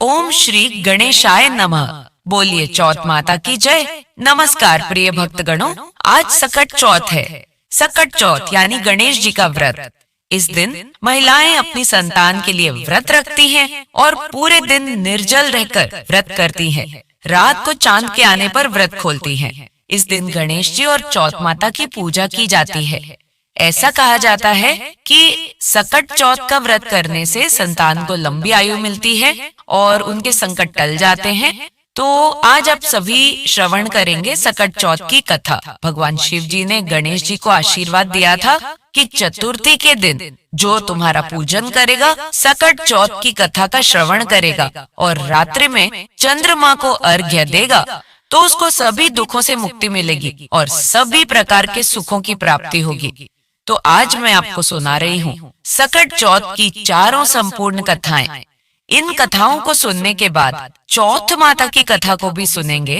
ओम श्री गणेशाय नमः। बोलिए चौथ माता की जय। नमस्कार प्रिय भक्तगणों, आज सकट चौथ है। सकट चौथ यानी गणेश जी का व्रत। इस दिन महिलाएं अपनी संतान के लिए व्रत रखती हैं और पूरे दिन निर्जल रहकर व्रत करती हैं। रात को चांद के आने पर व्रत खोलती हैं। इस दिन गणेश जी और चौथ माता की पूजा की जाती है। ऐसा कहा जाता है कि सकट चौथ का व्रत करने से संतान को लंबी आयु मिलती है और उनके संकट टल जाते हैं। तो आज आप सभी श्रवण करेंगे सकट चौथ की कथा। भगवान शिव जी ने गणेश जी को आशीर्वाद दिया था कि चतुर्थी के दिन जो तुम्हारा पूजन करेगा, सकट चौथ की कथा का श्रवण करेगा और रात्रि में चंद्रमा को अर्घ्य देगा तो उसको सभी दुखों से मुक्ति मिलेगी और सभी प्रकार के सुखों की प्राप्ति होगी। तो आज मैं आपको सुना रही हूँ सकट चौथ की चारों संपूर्ण कथाएं। इन कथाओं को सुनने के बाद चौथ माता की कथा को भी सुनेंगे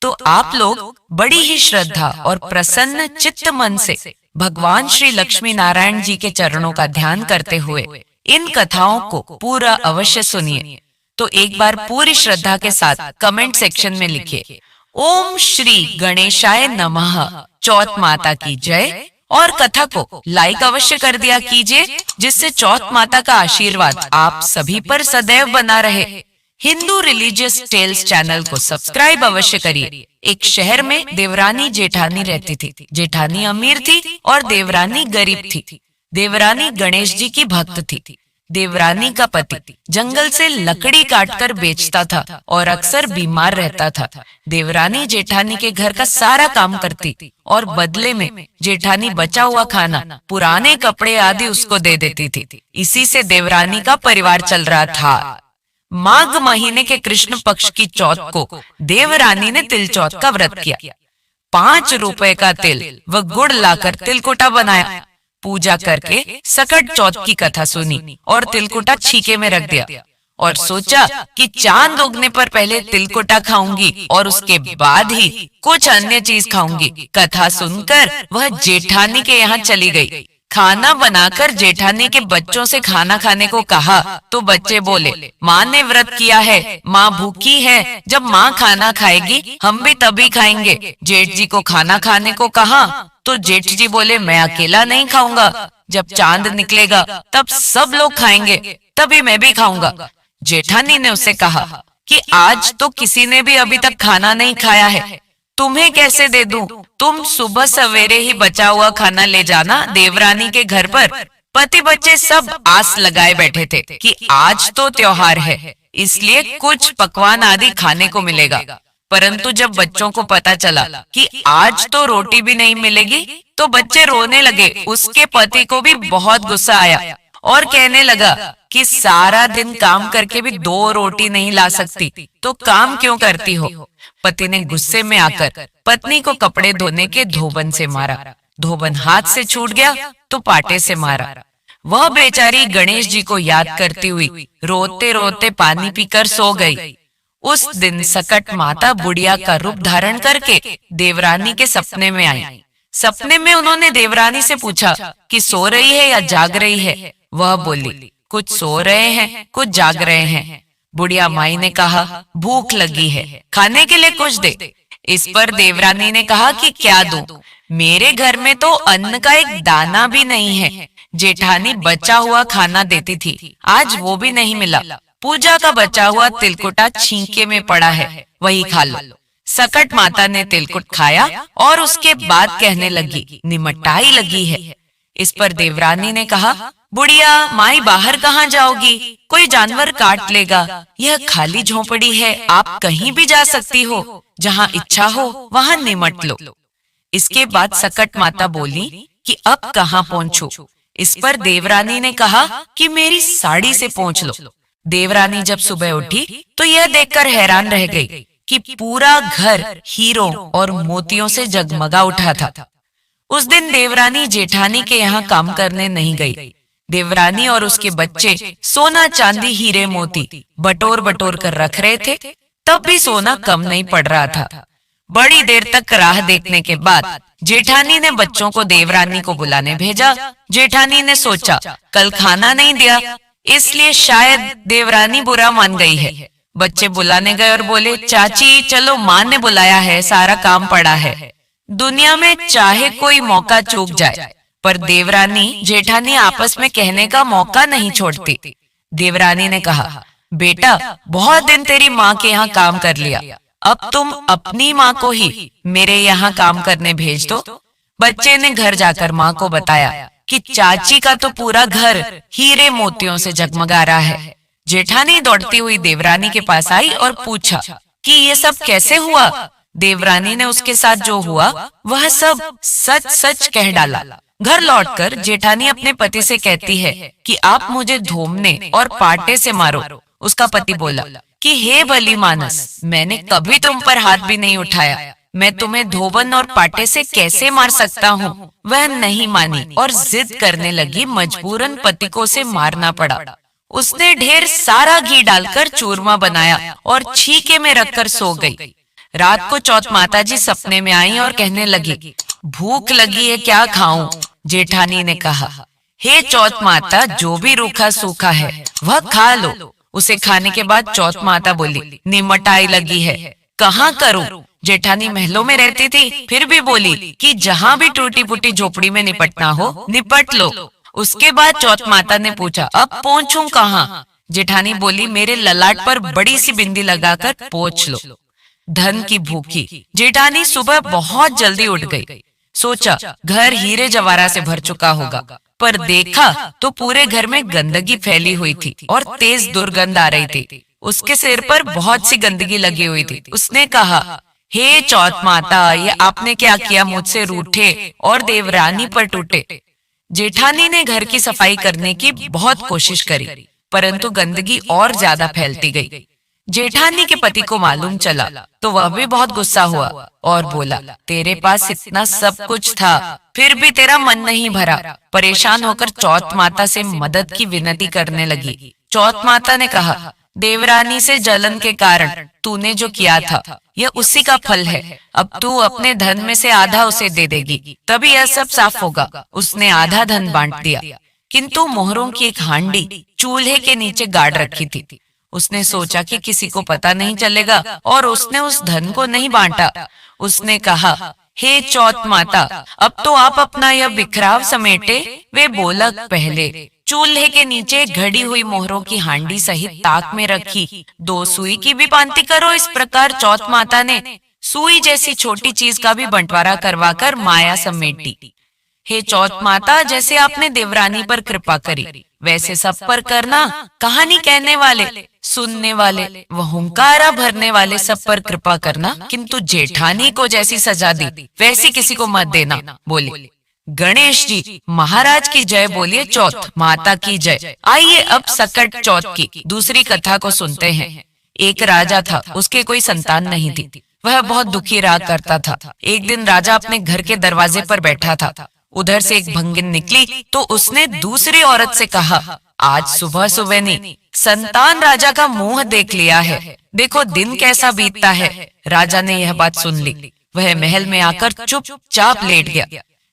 तो आप लोग बड़ी ही श्रद्धा और प्रसन्न चित्त मन से भगवान श्री लक्ष्मी नारायण जी के चरणों का ध्यान करते हुए इन कथाओं को पूरा अवश्य सुनिए। तो एक बार पूरी श्रद्धा के साथ कमेंट सेक्शन में लिखिए ओम श्री गणेशाय नमः, चौथ माता की जय, और कथा को लाइक अवश्य कर दिया कीजिए जिससे चौथ माता का आशीर्वाद आप सभी पर सदैव बना रहे। हिंदू रिलीजियस टेल्स चैनल को सब्सक्राइब अवश्य करिए। एक शहर में देवरानी जेठानी रहती थी। जेठानी अमीर थी और देवरानी गरीब थी। देवरानी गणेश जी की भक्त थी। देवरानी का पति जंगल से लकड़ी काटकर बेचता था और अक्सर बीमार रहता था। देवरानी जेठानी के घर का सारा काम करती और बदले में जेठानी बचा हुआ खाना, पुराने कपड़े आदि उसको दे देती थी। इसी से देवरानी का परिवार चल रहा था। माघ महीने के कृष्ण पक्ष की चौथ को देवरानी ने तिल चौथ का व्रत किया। 5 रुपए का तिल व गुड़ लाकर तिलकुटा बनाया। पूजा करके सकट चौथ की कथा सुनी और तिलकुटा छीके में रख दिया और सोचा कि चांद उगने पर पहले तिलकुटा खाऊंगी और उसके बाद ही कुछ अन्य चीज खाऊंगी। कथा सुनकर वह जेठानी के यहाँ चली गई। खाना बनाकर जेठानी के बच्चों से खाना खाने को कहा तो बच्चे बोले, माँ ने व्रत किया है, माँ भूखी है, जब माँ खाना खाएगी हम भी तभी खाएंगे। जेठ जी को खाना खाने को कहा तो जेठ जी बोले, मैं अकेला नहीं खाऊंगा, जब चांद निकलेगा तब सब लोग खाएंगे, तभी मैं भी खाऊंगा। जेठानी ने उसे कहा कि आज तो किसी ने भी अभी तक खाना नहीं खाया है, तुम्हें कैसे दे दूं? तुम सुबह सवेरे ही बचा हुआ खाना ले जाना देवरानी के घर पर। पति बच्चे सब आस लगाए बैठे थे कि आज तो त्योहार है, इसलिए कुछ पकवान आदि खाने को मिलेगा। परंतु जब बच्चों को पता चला कि आज तो रोटी भी नहीं मिलेगी तो बच्चे रोने लगे। उसके पति को भी बहुत गुस्सा आया और कहने लगा कि सारा दिन काम करके भी 2 रोटी नहीं ला सकती तो काम क्यों करती हो। पति ने गुस्से में आकर पत्नी को कपड़े धोने के धोबन से मारा। धोबन हाथ से छूट गया तो पाटे से मारा। वह बेचारी गणेश जी को याद करती हुई रोते रोते पानी पीकर सो गई। उस दिन सकट माता बुढ़िया का रूप धारण करके देवरानी के सपने में आई। सपने में उन्होंने देवरानी से पूछा कि सो रही है या जाग रही है। वह बोली, कुछ सो रहे हैं, कुछ जाग रहे हैं। बुढ़िया माई ने कहा, भूख लगी है, खाने के लिए कुछ दे। इस पर देवरानी ने कहा कि क्या दूं? मेरे घर में तो अन्न का एक दाना भी नहीं है। जेठानी बचा हुआ खाना देती थी, आज वो भी नहीं मिला। पूजा का बचा हुआ तिलकुटा छींके में पड़ा है, वही खा लो। सकट माता ने तिलकुट खाया और उसके बाद कहने लगी, निमटाई लगी है। इस पर देवरानी ने कहा, बुढ़िया माई बाहर कहाँ जाओगी? कोई जानवर काट लेगा, यह खाली झोपड़ी है, आप कहीं भी जा सकती हो, जहाँ इच्छा हो वहाँ निमट लो। इसके बाद सकट माता बोली कि अब कहाँ पहुँचूं? इस पर देवरानी ने कहा कि मेरी साड़ी से पहुँच लो। देवरानी जब सुबह उठी तो यह देखकर हैरान रह गई कि पूरा घर हीरों और मोतियों से जगमगा उठा था। उस दिन देवरानी जेठानी के यहाँ काम करने नहीं गई। देवरानी और उसके बच्चे सोना चांदी हीरे मोती बटोर बटोर कर रख रहे थे, तब भी सोना कम नहीं पड़ रहा था। बड़ी देर तक राह देखने के बाद जेठानी ने बच्चों को देवरानी को बुलाने भेजा। जेठानी ने सोचा कल खाना नहीं दिया इसलिए शायद देवरानी बुरा मान गई है। बच्चे बुलाने गए और बोले, चाची चलो, माँ ने बुलाया है, सारा काम पड़ा है। दुनिया में चाहे कोई मौका चूक जाए, पर देवरानी जेठानी आपस में कहने का मौका नहीं छोड़ती। देवरानी ने कहा, बेटा बहुत दिन तेरी माँ के यहाँ काम कर लिया, अब तुम अपनी माँ को ही मेरे यहाँ काम करने भेज दो। बच्चे ने घर जाकर माँ को बताया कि चाची का तो पूरा घर हीरे मोतियों से जगमगा रहा है। जेठानी दौड़ती हुई देवरानी के पास आई और पूछा कि ये सब कैसे हुआ। देवरानी ने उसके साथ जो हुआ वह सब सच सच कह डाला। घर लौटकर जेठानी अपने पति से कहती है कि आप मुझे धोमने और पाटे से मारो। उसका पति बोला कि हे भली मानस, मैंने कभी तुम पर हाथ भी नहीं उठाया, मैं तुम्हें धोबन और पाटे से कैसे मार सकता हूँ। वह नहीं मानी और जिद करने लगी। मजबूरन पति को उसे मारना पड़ा। उसने ढेर सारा घी डालकर चूरमा बनाया और छीके में रखकर सो गई। रात को चौथ माता जी सपने में आई और कहने लगी, भूख लगी है, क्या खाऊं। जेठानी ने कहा, हे चौथ माता, जो भी रूखा सूखा है वह खा लो। उसे खाने के बाद चौथ माता बोली, निमटाई लगी है, कहाँ करूं। जेठानी महलों में रहती थी, फिर भी बोली कि जहाँ भी टूटी फूटी झोपड़ी में निपटना हो निपट लो। उसके बाद चौथ माता ने पूछा, अब पोंछूं कहाँ। जेठानी बोली, मेरे ललाट पर बड़ी सी बिंदी लगाकर पोंछ लो। धन की भूखी जेठानी सुबह बहुत जल्दी उठ गई। सोचा घर हीरे जवाहरात से भर चुका होगा, पर देखा तो पूरे घर में गंदगी फैली हुई थी और तेज दुर्गंध आ रही थी। उसके सिर पर बहुत सी गंदगी लगी हुई थी। उसने कहा, हे चौथ माता, ये आपने क्या किया, मुझसे रूठे और देवरानी पर टूटे। जेठानी ने घर की सफाई करने की बहुत कोशिश करी, परंतु गंदगी और ज्यादा फैलती गई। जेठानी के पति को मालूम चला तो वह भी बहुत गुस्सा हुआ और बोला, तेरे पास इतना सब कुछ था, फिर भी तेरा मन नहीं भरा। परेशान होकर चौथ माता से मदद की विनती करने लगी। चौथ माता ने कहा, देवरानी से जलन के कारण तूने जो किया था यह उसी का फल है। अब तू अपने धन में से आधा उसे दे देगी, तभी यह सब साफ होगा। उसने आधा धन बांट दिया, किंतु मोहरों की एक हांडी चूल्हे के नीचे गाड़ रखी थी। उसने सोचा कि किसी को पता नहीं चलेगा और उसने उस धन को नहीं बांटा। उसने कहा, हे चौथ माता, अब तो आप अपना यह बिखराव समेटे। वे बोलक पहले चूल्हे के नीचे घड़ी हुई मोहरों की हांडी सहित ताक में रखी 2 सुई की भी पांति करो। इस प्रकार चौथ माता ने सुई जैसी छोटी चीज का भी बंटवारा करवाकर माया समेटी। हे चौथ माता, जैसे आपने देवरानी पर कृपा करी वैसे सब पर करना। कहानी कहने वाले, सुनने वाले व हुंकारा भरने वाले सब पर कृपा करना, किंतु जेठानी को जैसी सजा दी वैसी किसी को मत देना। बोले, गणेश जी महाराज की जय, बोलिए चौथ माता की जय। आइए अब सकट चौथ की दूसरी कथा को सुनते हैं। एक राजा था, उसके कोई संतान नहीं थी। वह बहुत दुखी रहा करता था। एक दिन राजा अपने घर के दरवाजे पर बैठा था। उधर से एक भंगिन निकली तो उसने दूसरी औरत से कहा, आज सुबह सुबह ने संतान राजा का मुंह देख लिया है, देखो दिन कैसा बीतता है। राजा ने यह बात सुन ली। वह महल में आकर चुपचाप लेट गया।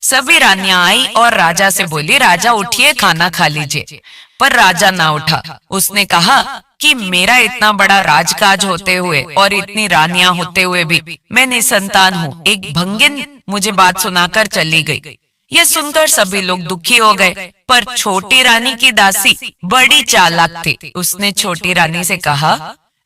सभी रानियां आई और राजा से बोली, राजा उठिए, खाना खा लीजिए। पर राजा ना उठा। उसने कहा कि मेरा इतना बड़ा राजकाज होते हुए और इतनी रानियां होते हुए भी मैं निसंतान हूँ। एक भंगिन मुझे बात सुनाकर चली गई। यह सुनकर सभी लोग दुखी हो गए, पर छोटी रानी की दासी बड़ी चालाक थी। उसने छोटी रानी से कहा,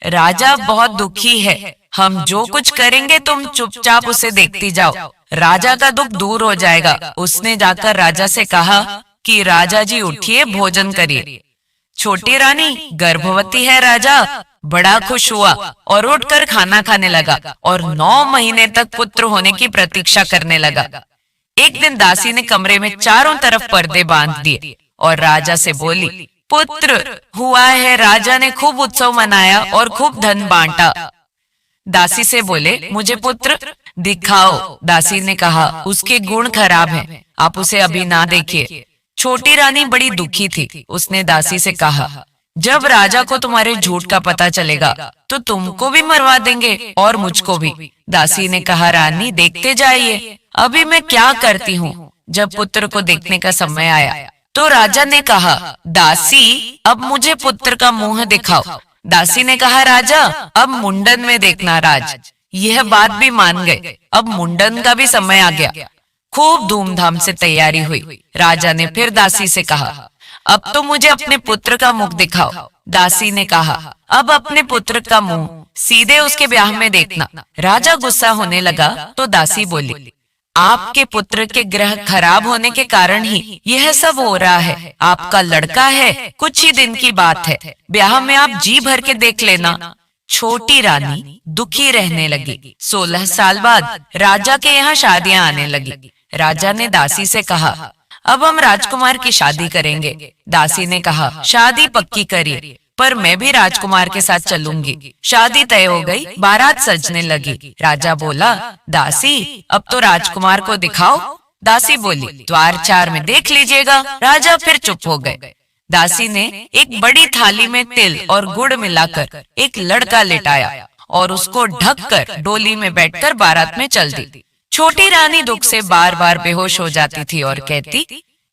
राजा बहुत दुखी है, हम जो कुछ करेंगे तुम चुपचाप उसे देखती जाओ, राजा का दुख दूर हो जाएगा। उसने जाकर राजा से कहा कि राजा जी उठिए, भोजन करिए। छोटी रानी गर्भवती है। राजा बड़ा खुश हुआ और उठकर खाना खाने लगा और 9 महीने तक पुत्र होने की प्रतीक्षा करने लगा। एक दिन दासी ने कमरे में चारों तरफ पर्दे बांध दिए और राजा से बोली, पुत्र हुआ है। राजा ने खूब उत्सव मनाया और खूब धन बांटा। दासी से बोले, मुझे पुत्र दिखाओ। दासी ने कहा, उसके गुण खराब हैं, आप उसे अभी ना देखिए। छोटी रानी बड़ी दुखी थी। उसने दासी से कहा, जब राजा को तुम्हारे झूठ का पता चलेगा तो तुमको भी मरवा देंगे और मुझको भी। दासी ने कहा, रानी देखते जाइए, अभी मैं क्या करती हूँ। जब पुत्र को देखने का समय आया तो राजा ने कहा, दासी अब मुझे पुत्र का मुंह दिखाओ। दासी ने कहा, राजा अब मुंडन में देखना। राज यह बात भी मान गए। अब मुंडन का भी समय आ गया। खूब धूमधाम से तैयारी हुई। राजा ने फिर दासी से कहा, अब तो मुझे अपने पुत्र का मुख दिखाओ। दासी ने कहा, अब अपने पुत्र का मुंह सीधे उसके ब्याह में देखना। राजा गुस्सा होने लगा तो दासी बोली, आपके पुत्र के ग्रह खराब होने के कारण ही यह सब हो रहा है। आपका लड़का है, कुछ ही दिन की बात है, ब्याह में आप जी भर के देख लेना। छोटी रानी दुखी रहने लगी। 16 साल बाद राजा के यहाँ शादियां आने लगी। राजा ने दासी से कहा, अब हम राजकुमार की शादी करेंगे। दासी ने कहा, शादी पक्की करिए, पर मैं भी राजकुमार के साथ चलूंगी। शादी तय हो गई, बारात सजने लगी। राजा बोला, दासी अब तो राजकुमार को दिखाओ। दासी बोली, द्वार 4 में देख लीजिएगा। राजा फिर चुप हो गए। दासी ने एक बड़ी थाली में तिल और गुड़ मिलाकर एक लड़का लेटाया और उसको ढककर डोली में बैठकर बारात में चल दी। छोटी रानी दुख से बार बार बेहोश हो जाती थी और कहती,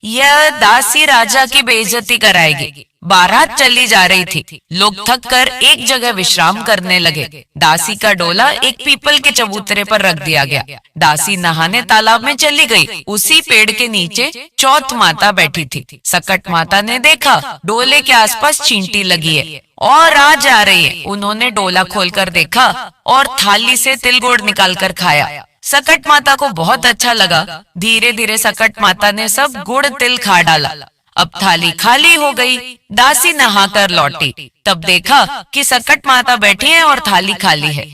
यह दासी राजा की बेइज्जती कराएगी। बारात चली जा रही थी। लोग थक कर एक जगह विश्राम करने लगे। दासी का डोला एक पीपल के चबूतरे पर रख दिया गया। दासी नहाने तालाब में चली गई। उसी पेड़ के नीचे चौथ माता बैठी थी। सकट माता ने देखा डोले के आसपास चींटी लगी है और आ जा रही है। उन्होंने डोला खोलकर देखा और थाली से तिल गुड़ निकाल कर खाया। सकट माता को बहुत अच्छा लगा। धीरे धीरे सकट माता ने सब गुड़ तिल खा डाला। अब थाली खाली हो गई। दासी नहाकर लौटी, तब देखा कि सकट माता बैठी है और थाली खाली है।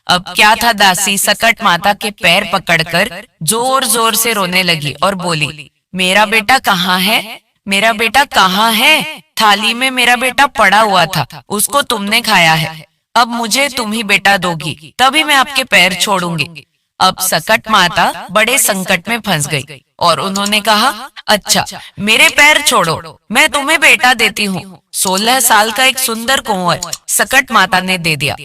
अब क्या था, दासी सकट माता के पैर पकड़कर जोर जोर से रोने लगी और बोली, मेरा बेटा कहाँ है? मेरा बेटा कहाँ है? थाली में मेरा बेटा पड़ा हुआ था, उसको तुमने खाया है। अब मुझे तुम ही बेटा दोगी, तभी मैं आपके पैर छोड़ूंगी। अब सकट माता बड़े संकट में फंस गई और उन्होंने कहा, अच्छा मेरे पैर छोड़ो, मैं तुम्हें बेटा देती हूँ। 16 साल का एक सुंदर कुंवर सकट माता ने दे दिया।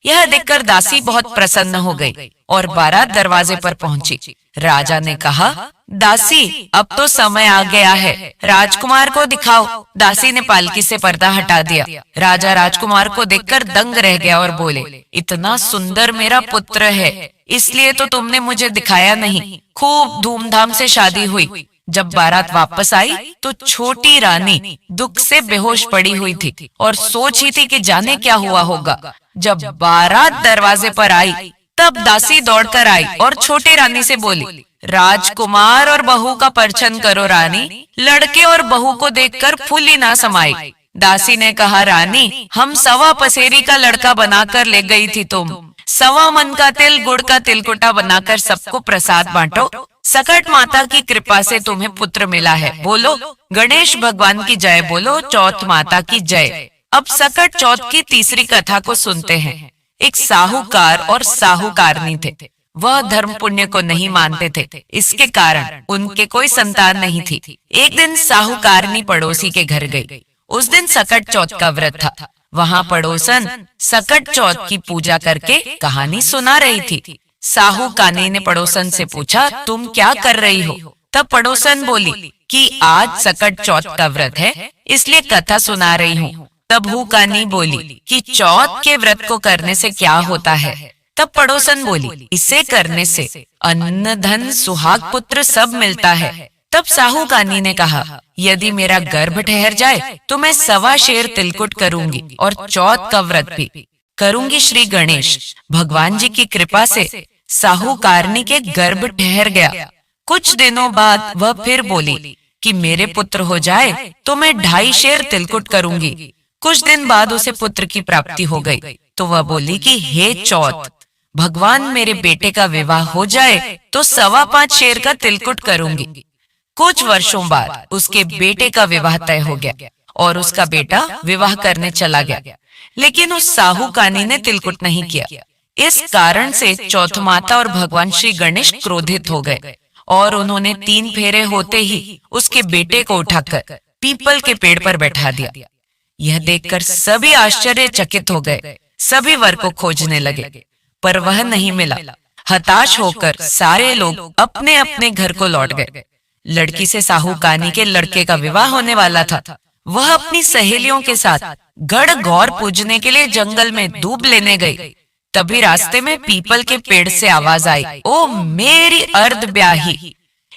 यह देखकर दासी बहुत प्रसन्न हो गई और बारात दरवाजे पर पहुंची। राजा ने कहा, दासी अब तो समय आ गया है, राजकुमार को दिखाओ। दासी ने पालकी से पर्दा हटा दिया। राजा राजकुमार को देखकर दंग रह गया और बोले, इतना सुंदर मेरा पुत्र है, इसलिए तो तुमने मुझे दिखाया नहीं। खूब धूमधाम से शादी हुई। जब बारात वापस आई तो छोटी रानी दुख से बेहोश पड़ी हुई थी और सोच ही थी कि जाने क्या हुआ होगा। जब बारात दरवाजे पर आई तब दासी दौड़कर आई और छोटी रानी से बोली, राजकुमार और बहू का परिछन करो रानी, लड़के और बहू को देखकर फूली ना समाई। दासी ने कहा, रानी हम 1.25 पसेरी का लड़का बनाकर ले गई थी, तुम 1.25 मन का तिल गुड़ का तिलकुटा बनाकर सबको प्रसाद बांटो। सकट माता की कृपा से तुम्हें पुत्र मिला है। बोलो गणेश भगवान की जय, बोलो चौथ माता की जय। अब सकट चौथ की तीसरी कथा को सुनते हैं। एक साहूकार और साहूकारनी थे। वह धर्म पुण्य को नहीं मानते थे, इसके कारण उनके कोई संतान नहीं थी। एक दिन साहूकारनी पड़ोसी के घर गई। उस दिन सकट चौथ का व्रत था। वहाँ पड़ोसन सकट चौथ की पूजा करके कहानी सुना रही थी। साहूकारनी ने पड़ोसन से पूछा, तुम क्या कर रही हो? तब पड़ोसन बोली कि आज सकट चौथ का व्रत है, इसलिए कथा सुना रही हूँ। तब हुकानी बोली कि चौथ के व्रत को करने से क्या होता है? तब पड़ोसन बोली, इसे करने से अन्न धन सुहाग पुत्र सब मिलता है। तब साहूकानी ने कहा, यदि मेरा गर्भ ठहर जाए तो मैं 1.25 शेर तिलकुट करूंगी और चौथ का व्रत भी करूंगी। श्री गणेश भगवान जी की कृपा से साहूकारनी के गर्भ ठहर गया। कुछ दिनों बाद वह फिर बोली कि मेरे पुत्र हो जाए तो मैं 2.5 शेर तिलकुट करूंगी। कुछ दिन बाद उसे पुत्र की प्राप्ति हो गई तो वह बोली कि हे चौथ, भगवान मेरे बेटे का विवाह हो जाए तो 5.25 शेर का तिलकुट करूंगी। कुछ वर्षों बाद उसके बेटे का विवाह तय हो गया और उसका बेटा विवाह करने चला गया, लेकिन उस साहूकानी ने तिलकुट नहीं किया। इस कारण से चौथ माता और भगवान श्री गणेश क्रोधित हो गए और उन्होंने 3 फेरे होते ही उसके बेटे को उठाकर पीपल के पेड़ पर बैठा दिया। यह देखकर सभी आश्चर्यचकित हो गए। सभी वर को खोजने लगे पर वह नहीं मिला। हताश होकर सारे लोग अपने अपने घर को लौट गए। लड़की से साहूकानी के लड़के का विवाह होने वाला था। वह अपनी सहेलियों के साथ गढ़ गौर पूजने के लिए जंगल में दूब लेने गई। तभी रास्ते में पीपल के पेड़ से आवाज आई, ओ मेरी अर्ध ब्याही।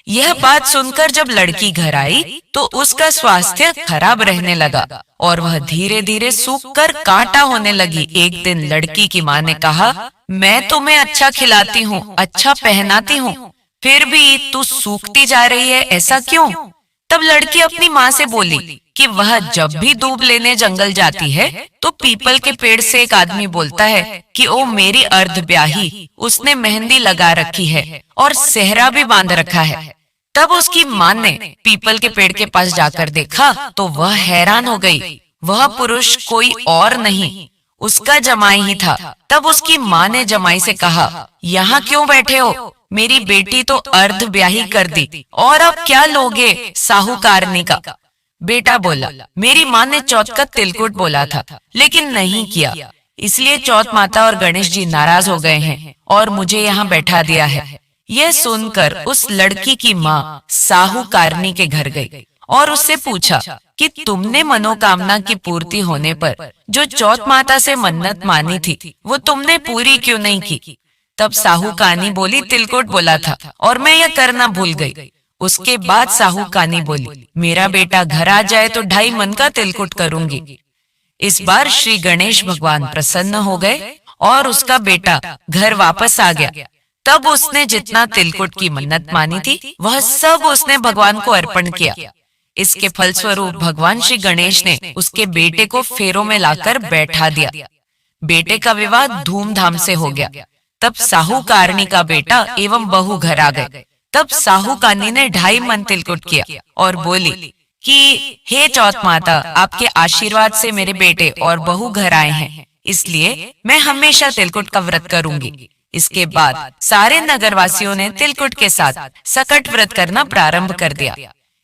यह बात सुनकर जब लड़की घर आई तो उसका स्वास्थ्य खराब रहने लगा और वह धीरे धीरे सूख कर कांटा होने लगी। एक दिन लड़की की माँ ने कहा, मैं तुम्हें अच्छा खिलाती हूँ, अच्छा पहनाती हूँ, फिर भी तू सूखती जा रही है, ऐसा क्यों? तब लड़की अपनी माँ से बोली कि वह जब भी दूब लेने जंगल जाती है तो पीपल के पेड़ से एक आदमी बोलता है कि ओ मेरी अर्ध ब्याही, उसने मेहंदी लगा रखी है और सेहरा भी बांध रखा है। तब उसकी माँ ने पीपल के पेड़ के पास जाकर देखा तो वह हैरान हो गई। वह पुरुष कोई और नहीं, उसका जमाई ही था। तब उसकी माँ ने जमाई से कहा, यहाँ क्यों बैठे हो? मेरी बेटी तो अर्ध ब्याही कर दी और अब क्या लोगे साहूकारनी का? बेटा बोला, मेरी माँ ने चौथ का तिलकुट बोला था लेकिन नहीं किया, इसलिए चौथ माता और गणेश जी नाराज हो गए हैं और मुझे यहाँ बैठा दिया है। यह सुनकर उस लड़की की माँ साहूकारनी के घर गई और उससे पूछा कि तुमने मनोकामना की पूर्ति होने पर जो चौथ माता से मन्नत मानी थी वो तुमने पूरी क्यों नहीं की? तब साहूकानी बोली, तिलकुट बोला था और मैं यह करना भूल गई। उसके बाद साहूकानी बोली, मेरा बेटा घर आ जाए तो 2.5 मन का तिलकुट करूंगी। इस बार श्री गणेश भगवान प्रसन्न हो गए और उसका बेटा घर वापस आ गया। तब उसने जितना तिलकुट की मन्नत मानी थी वह सब उसने भगवान को अर्पण किया। इसके फलस्वरूप भगवान श्री गणेश ने उसके बेटे को फेरों में लाकर बैठा दिया। बेटे का विवाह धूमधाम से हो गया। तब साहूकारनी का बेटा एवं बहू घर आ गए। तब साहूकारनी ने 2.5 मन तिलकुट किया और बोली कि हे चौथ माता, आपके आशीर्वाद से मेरे बेटे और बहू घर आए हैं, इसलिए मैं हमेशा तिलकुट का व्रत करूंगी। इसके बाद सारे नगरवासियों ने तिलकुट के साथ सकट व्रत करना प्रारंभ कर दिया।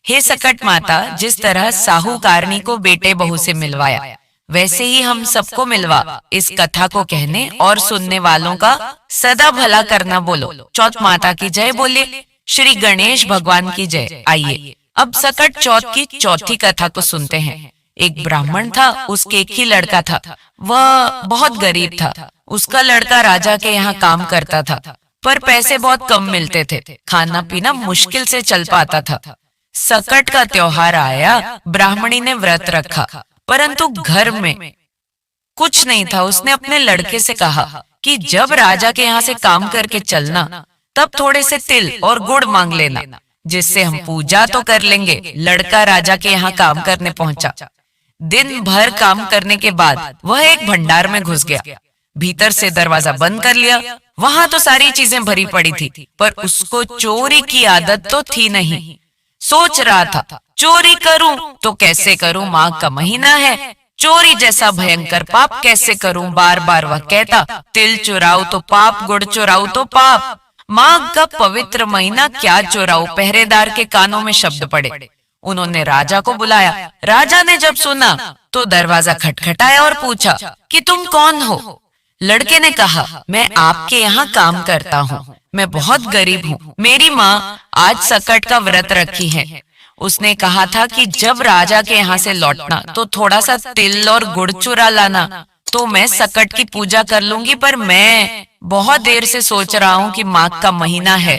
हे सकट माता, जिस तरह साहूकारनी को बेटे बहू से मिलवाया वैसे ही हम सबको मिलवा इस कथा को कहने और सुनने वालों का सदा भला करना बोलो। चौथ माता की जय बोलिए, श्री गणेश भगवान की जय। आइए अब सकट चौथ की चौथी कथा को सुनते हैं। एक ब्राह्मण था, उसके एक ही लड़का था। वह बहुत गरीब था। उसका लड़का राजा के यहाँ काम करता था पर पैसे बहुत कम मिलते थे, खाना पीना मुश्किल से चल पाता था। सकट का त्योहार आया, ब्राह्मणी ने व्रत रखा परंतु घर में कुछ नहीं था। उसने अपने लड़के से कहा कि जब राजा के यहाँ से काम करके चलना तब थोड़े से तिल और गुड़ मांग लेना, जिससे हम पूजा तो कर लेंगे। लड़का राजा के यहाँ काम करने पहुंचा। दिन भर काम करने के बाद वह एक भंडार में घुस गया। भीतर से दरवाजा बंद कर लिया। वहां तो सारी चीजें भरी पड़ी थी पर उसको चोरी की आदत तो थी नहीं। सोच रहा था, चोरी करूं तो कैसे करूं, माघ का महीना है, चोरी जैसा भयंकर पाप कैसे करूं। बार बार वह कहता, तिल चुराओ तो पाप, गुड़ चुराओ तो पाप, माघ का पवित्र महीना क्या चुराओ। पहरेदार के कानों में शब्द पड़े। उन्होंने राजा को बुलाया। राजा ने जब सुना तो दरवाजा खटखटाया और पूछा कि तुम कौन हो? लड़के ने कहा, मैं आपके यहाँ काम करता हूँ, मैं बहुत गरीब हूँ। मेरी माँ आज सकट का व्रत रखी है। उसने कहा था कि जब राजा के यहाँ से लौटना तो थोड़ा सा तिल और गुड़ चुरा लाना, तो मैं सकट की पूजा कर लूंगी। पर मैं बहुत देर से सोच रहा हूँ कि माघ का महीना है,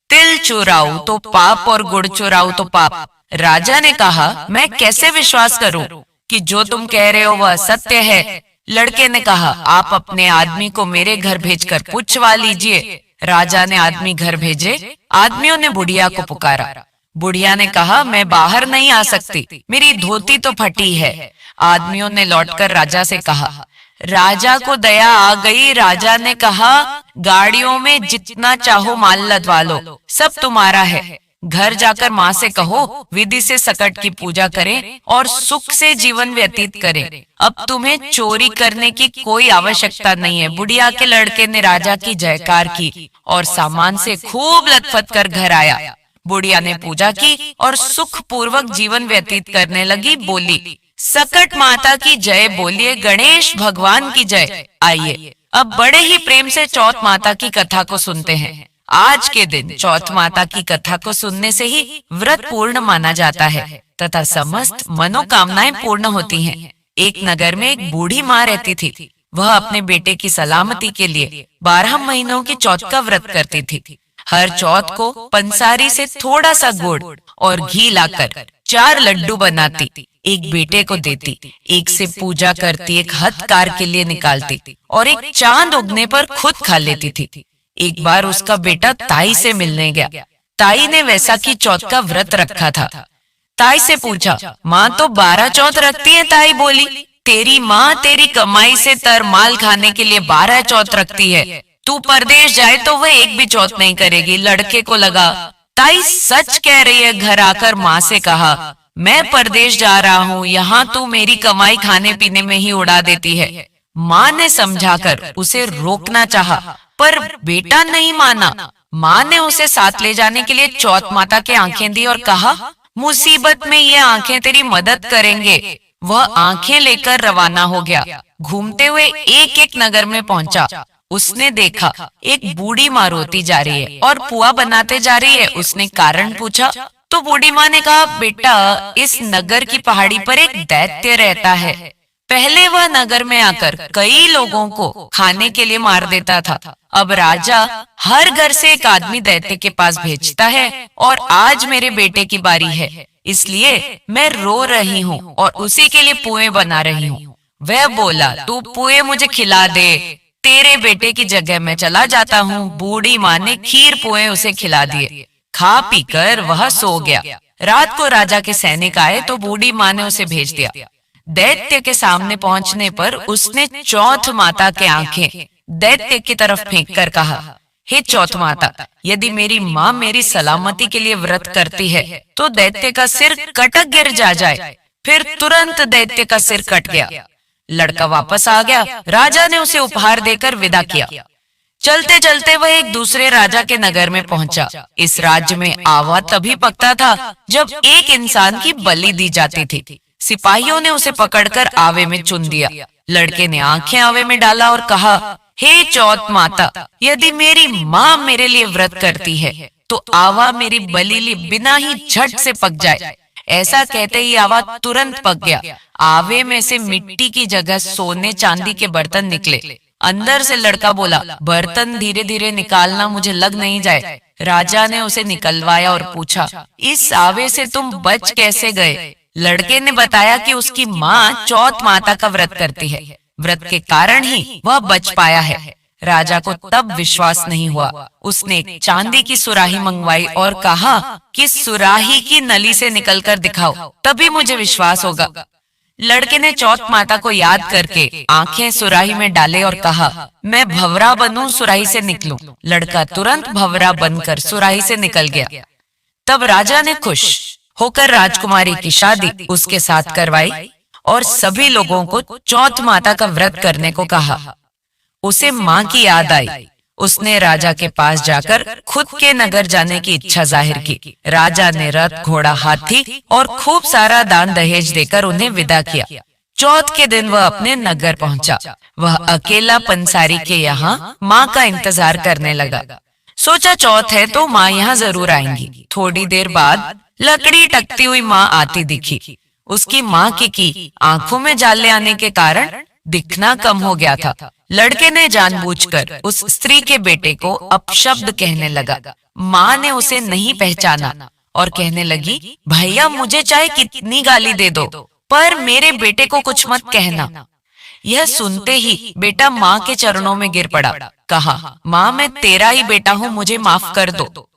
तिल चुराओ तो पाप और गुड़ चुराओ तो पाप। राजा ने कहा, मैं कैसे विश्वास करूं कि जो तुम कह रहे हो वह सत्य है? लड़के ने कहा, आप अपने आदमी को मेरे घर भेजकर पूछवा लीजिए। राजा ने आदमी घर भेजे। आदमियों ने बुढ़िया को पुकारा। बुढ़िया ने कहा, मैं बाहर नहीं आ सकती, मेरी धोती तो फटी है। आदमियों ने लौटकर राजा से कहा। राजा को दया आ गई। राजा ने कहा, गाड़ियों में जितना चाहो माल लदवा लो, सब तुम्हारा है। घर जाकर माँ से कहो विधि से सकट की पूजा करें और सुख से जीवन व्यतीत करें। अब तुम्हें चोरी करने की कोई आवश्यकता नहीं है। बुढ़िया के लड़के ने राजा की जयकार की और सामान से खूब लथपथ कर घर आया। बुढ़िया ने पूजा की और सुख पूर्वक जीवन व्यतीत करने लगी। बोली, सकट माता की जय बोलिए, गणेश भगवान की जय। आइए अब बड़े ही प्रेम से चौथ माता की कथा को सुनते हैं। आज के दिन चौथ माता की कथा को सुनने से ही व्रत पूर्ण माना जाता है। तथा समस्त मनोकामनाएं पूर्ण होती हैं। एक नगर में एक बूढ़ी माँ रहती थी। वह अपने बेटे की सलामती के लिए 12 महीनों की चौथ का व्रत करती थी। हर चौथ को पंसारी से थोड़ा सा गुड़ और घी लाकर 4 लड्डू बनाती, एक बेटे को देती, एक से पूजा करती, एक हथकार के लिए निकालती और एक चांद उगने पर खुद खा लेती थी। एक बार उसका बेटा ताई से मिलने गया। ताई ने वैसाखी चौथ का व्रत रखा था। ताई से पूछा, माँ तो 12 चौथ रखती है। ताई बोली, तेरी माँ तेरी कमाई से तरमाल खाने के लिए 12 चौथ रखती है। तू परदेश जाए तो वह एक भी चौथ नहीं करेगी। लड़के को लगा ताई सच कह रही है। घर आकर माँ से कहा, मैं परदेश जा रहा हूँ, यहाँ तू मेरी कमाई खाने पीने में ही उड़ा देती है। माँ ने समझाकर उसे रोकना चाहा, पर बेटा नहीं माना। माँ ने उसे साथ ले जाने के लिए चौथ माता के आंखें दी और कहा, मुसीबत में ये आंखें तेरी मदद करेंगे। वह आंखें लेकर रवाना हो गया। घूमते हुए एक एक नगर में पहुंचा। उसने देखा एक बूढ़ी माँ रोती जा रही है और पुआ बनाते जा रही है। उसने कारण पूछा तो बूढ़ी माँ ने कहा, बेटा इस नगर की पहाड़ी पर एक दैत्य रहता है। पहले वह नगर में आकर कई लोगों को खाने के लिए मार देता था। अब राजा हर घर से एक आदमी दैत्य के पास भेजता है और आज मेरे बेटे की बारी है, इसलिए मैं रो रही हूँ और उसी के लिए पुए बना रही हूँ। वह बोला, तू पुए मुझे खिला दे, तेरे बेटे की जगह मैं चला जाता हूँ। बूढ़ी माँ ने खीर पुए उसे खिला दिए। खा पीकर वह सो गया। रात को राजा के सैनिक आए तो बूढ़ी माँ ने उसे भेज दिया। दैत्य के सामने पहुंचने पर उसने चौथ माता के आंखें दैत्य की तरफ फेंक कर कहा, हे चौथ माता, यदि मेरी माँ मेरी सलामती के लिए व्रत करती है तो दैत्य का सिर कटक गिर जाए। फिर तुरंत दैत्य का सिर कट गया। लड़का वापस आ गया। राजा ने उसे उपहार देकर विदा किया। चलते चलते वह एक दूसरे राजा के नगर में पहुंचा। इस राज्य में आवा तभी पकता था जब एक इंसान की बलि दी जाती थी। सिपाहियों ने उसे पकड़कर आवे में चुन दिया। लड़के ने आंखें आवे में डाला और कहा, हे चौथ माता, यदि मेरी माँ मेरे लिए व्रत करती है तो आवा मेरी बलि लिए बिना ही झट से पक जाए। ऐसा कहते ही आवा तुरंत पक गया। आवे में से मिट्टी की जगह सोने चांदी के बर्तन निकले। अंदर से लड़का बोला, बर्तन धीरे धीरे निकालना, मुझे लग नहीं जाए। राजा ने उसे निकलवाया और पूछा, इस आवे से तुम बच कैसे गए? लड़के ने बताया कि उसकी माँ चौथ माता का व्रत करती है, व्रत के कारण ही वह बच पाया है। राजा को तब विश्वास नहीं हुआ। उसने एक चांदी की सुराही मंगवाई और कहा कि सुराही की नली से निकलकर दिखाओ, तभी मुझे विश्वास होगा। लड़के ने चौथ माता को याद करके आंखें सुराही में डाले और कहा, मैं भंवरा बनूं, सुराही से निकलूं। लड़का तुरंत भंवरा बनकर सुराही से निकल गया। तब राजा ने खुश होकर राजकुमारी की शादी उसके साथ करवाई और सभी लोगों को चौथ माता का व्रत करने को कहा। उसे माँ की याद आई। उसने राजा के पास जाकर खुद के नगर जाने की इच्छा जाहिर की। राजा ने रथ, घोड़ा, हाथी और खूब सारा दान दहेज देकर उन्हें विदा किया। चौथ के दिन वह अपने नगर पहुंचा। वह अकेला पंसारी के यहाँ माँ का इंतजार करने लगा। सोचा चौथ है तो माँ यहाँ जरूर आएंगी। थोड़ी देर बाद लकड़ी टकती हुई माँ आती दिखी। उसकी माँ की आंखों में जाले आने के कारण दिखना कम हो गया था। लड़के ने जानबूझकर उस स्त्री के बेटे को अपशब्द कहने लगा। माँ ने उसे नहीं पहचाना और कहने लगी, भैया मुझे चाहे कितनी गाली दे दो, पर मेरे बेटे को कुछ मत कहना। यह सुनते ही बेटा माँ के चरणों में गिर पड़ा। कहा, माँ मैं तेरा ही बेटा हूँ, मुझे माफ कर दो।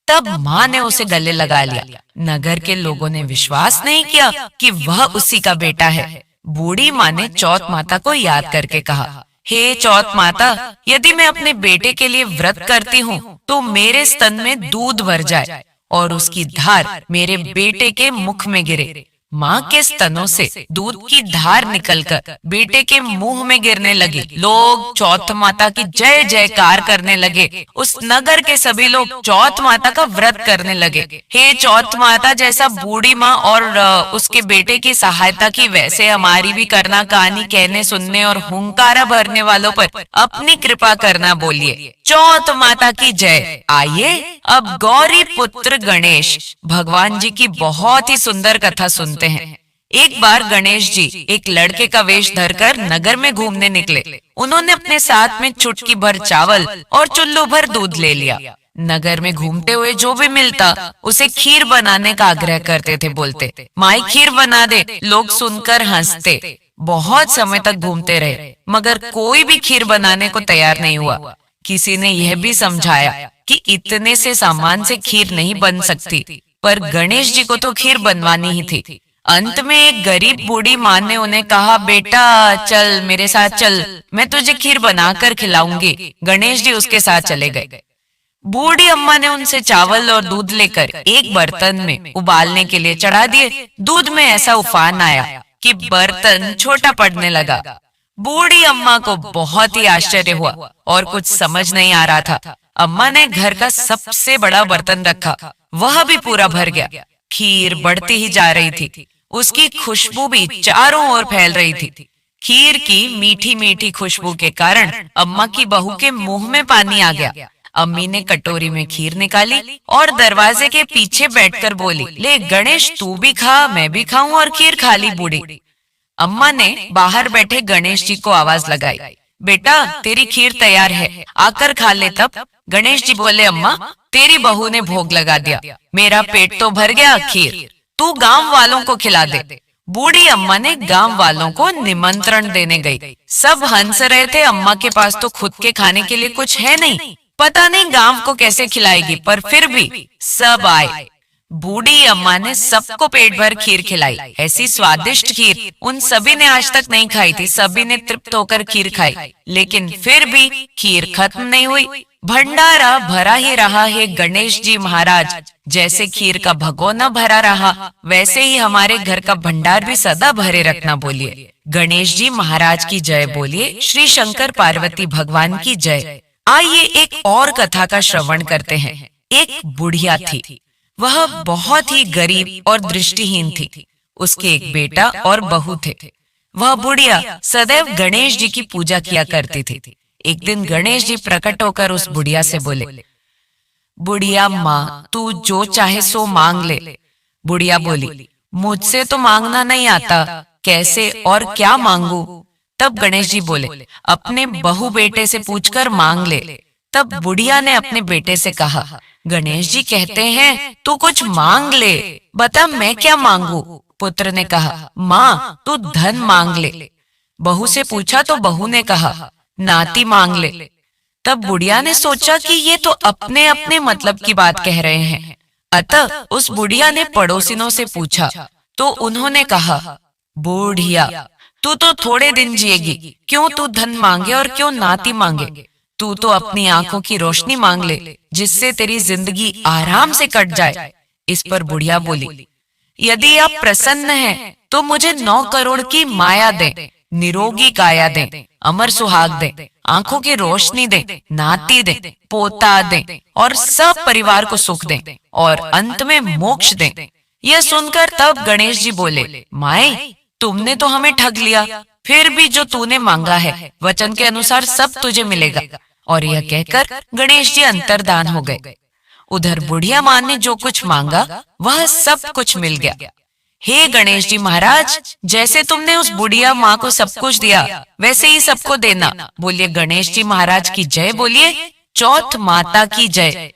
तब माँ ने उसे गले लगा लिया। नगर के लोगों ने विश्वास नहीं किया कि वह उसी का बेटा है। बूढ़ी माँ ने चौथ माता को याद करके कहा, हे चौथ माता, यदि मैं अपने बेटे के लिए व्रत करती हूँ तो मेरे स्तन में दूध भर जाए और उसकी धार मेरे बेटे के मुख में गिरे। माँ के स्तनों से दूध की धार निकलकर बेटे के मुंह में गिरने लगी। लोग चौथ माता की जय जयकार करने लगे। उस नगर के सभी लोग चौथ माता का व्रत करने लगे। हे चौथ माता, जैसा बूढ़ी माँ और उसके बेटे की सहायता की, वैसे हमारी भी करना। कहानी कहने, सुनने और हुंकारा भरने वालों पर अपनी कृपा करना। बोलिए चौथ माता की जय। आइए अब गौरी पुत्र गणेश भगवान जी की बहुत ही सुंदर कथा सुनते हैं। एक बार गणेश जी एक लड़के का वेश धरकर नगर में घूमने निकले। उन्होंने अपने साथ में चुटकी भर चावल और चुल्लू भर दूध ले लिया। नगर में घूमते हुए जो भी मिलता उसे खीर बनाने का आग्रह करते थे। बोलते, माई खीर बना दे। लोग सुनकर हंसते। बहुत समय तक घूमते रहे मगर कोई भी खीर बनाने को तैयार नहीं हुआ। किसी ने यह भी समझाया कि इतने से सामान से खीर नहीं बन सकती, पर गणेश जी को तो खीर बनवानी ही थी। अंत में एक गरीब बूढ़ी माँ ने उन्हें कहा, बेटा चल मेरे साथ चल, मैं तुझे खीर बनाकर खिलाऊंगी। गणेश जी उसके साथ चले गए। बूढ़ी अम्मा ने उनसे चावल और दूध लेकर एक बर्तन में उबालने के लिए चढ़ा दिए। दूध में ऐसा उफान आया कि बर्तन छोटा पड़ने लगा। बूढ़ी अम्मा को बहुत ही आश्चर्य हुआ और कुछ समझ नहीं आ रहा था। अम्मा ने घर का सबसे बड़ा बर्तन रखा, वह भी पूरा भर गया। खीर बढ़ती ही जा रही थी। उसकी खुशबू भी चारों ओर फैल रही थी। खीर की मीठी मीठी खुशबू के कारण अम्मा की बहू के मुंह में पानी आ गया। अम्मी ने कटोरी में खीर निकाली और दरवाजे के पीछे बैठकर बोली, ले गणेश तू भी खा, मैं भी खाऊं और खीर खा ली। बूढ़ी अम्मा ने बाहर बैठे गणेश जी को आवाज लगाई, बेटा तेरी खीर तैयार है, आकर खा ले। तब गणेश जी बोले, अम्मा तेरी बहू ने भोग लगा दिया, मेरा पेट तो भर गया, खीर तू गांव वालों को खिला दे। बूढ़ी अम्मा ने गांव वालों को निमंत्रण देने गई। सब हंस रहे थे। अम्मा के पास तो खुद के खाने के लिए कुछ है नहीं, पता नहीं गांव को कैसे खिलाएगी, पर फिर भी सब आए। बूढ़ी अम्मा ने सबको पेट भर खीर खिलाई। ऐसी स्वादिष्ट खीर उन सभी ने आज तक नहीं खाई थी। सभी ने तृप्त होकर खीर खाई, लेकिन फिर भी खीर खत्म नहीं हुई। भंडारा भरा ही रहा है गणेश जी महाराज। जैसे खीर का भगोना भरा रहा, वैसे ही हमारे घर का भंडार भी सदा भरे रखना। बोलिए गणेश जी महाराज की जय। बोलिए श्री शंकर पार्वती भगवान की जय। आइए एक और कथा का श्रवण करते हैं। एक बुढ़िया थी, वह बहुत ही गरीब और दृष्टिहीन थी। उसके एक बेटा और बहू थे। वह बुढ़िया सदैव गणेश जी की पूजा किया करती थी। एक दिन गणेश जी प्रकट होकर उस बुढ़िया से बोले, बुढ़िया माँ तू जो चाहे सो मांग ले। बुढ़िया बोली, मुझसे तो मांगना नहीं आता, कैसे और क्या मांगू। तब गणेश जी बोले, अपने बहू बेटे से पूछकर मांग ले। तब बुढ़िया ने अपने बेटे से कहा, गणेश जी कहते हैं तू कुछ मांग ले, बता मैं क्या मांगू। पुत्र ने कहा, माँ तू धन मांग ले। बहू से पूछा तो बहू ने कहा, नाती मांग ले। तब बुढ़िया ने सोचा कि ये तो अपने अपने मतलब की बात कह रहे हैं। अतः उस बुढ़िया ने पड़ोसिनों से पूछा तो उन्होंने कहा, बुढ़िया तू तो थोड़े दिन जिएगी, क्यों तू धन मांगे और क्यों नाती मांगे। तू तो अपनी आंखों की रोशनी मांग ले, जिससे तेरी जिंदगी आराम से कट जाए। इस पर बुढ़िया बोली, यदि आप प्रसन्न हैं तो मुझे 9 करोड़ की माया दें, निरोगी काया दें, अमर सुहाग दें, आंखों की रोशनी दें, नाती दें, पोता दें और सब परिवार को सुख दें और अंत में मोक्ष दें। यह सुनकर तब गणेश जी बोले, माए तुमने तो हमें ठग लिया, फिर भी जो तूने मांगा है वचन के अनुसार सब तुझे मिलेगा। और यह कहकर गणेश जी अंतर्धान हो गए। उधर बुढ़िया माँ ने जो कुछ मांगा वह सब कुछ मिल गया। हे गणेश जी महाराज, जैसे तुमने उस बुढ़िया माँ को सब कुछ दिया वैसे ही सबको देना। बोलिए गणेश जी महाराज की जय। बोलिए चौथ माता की जय।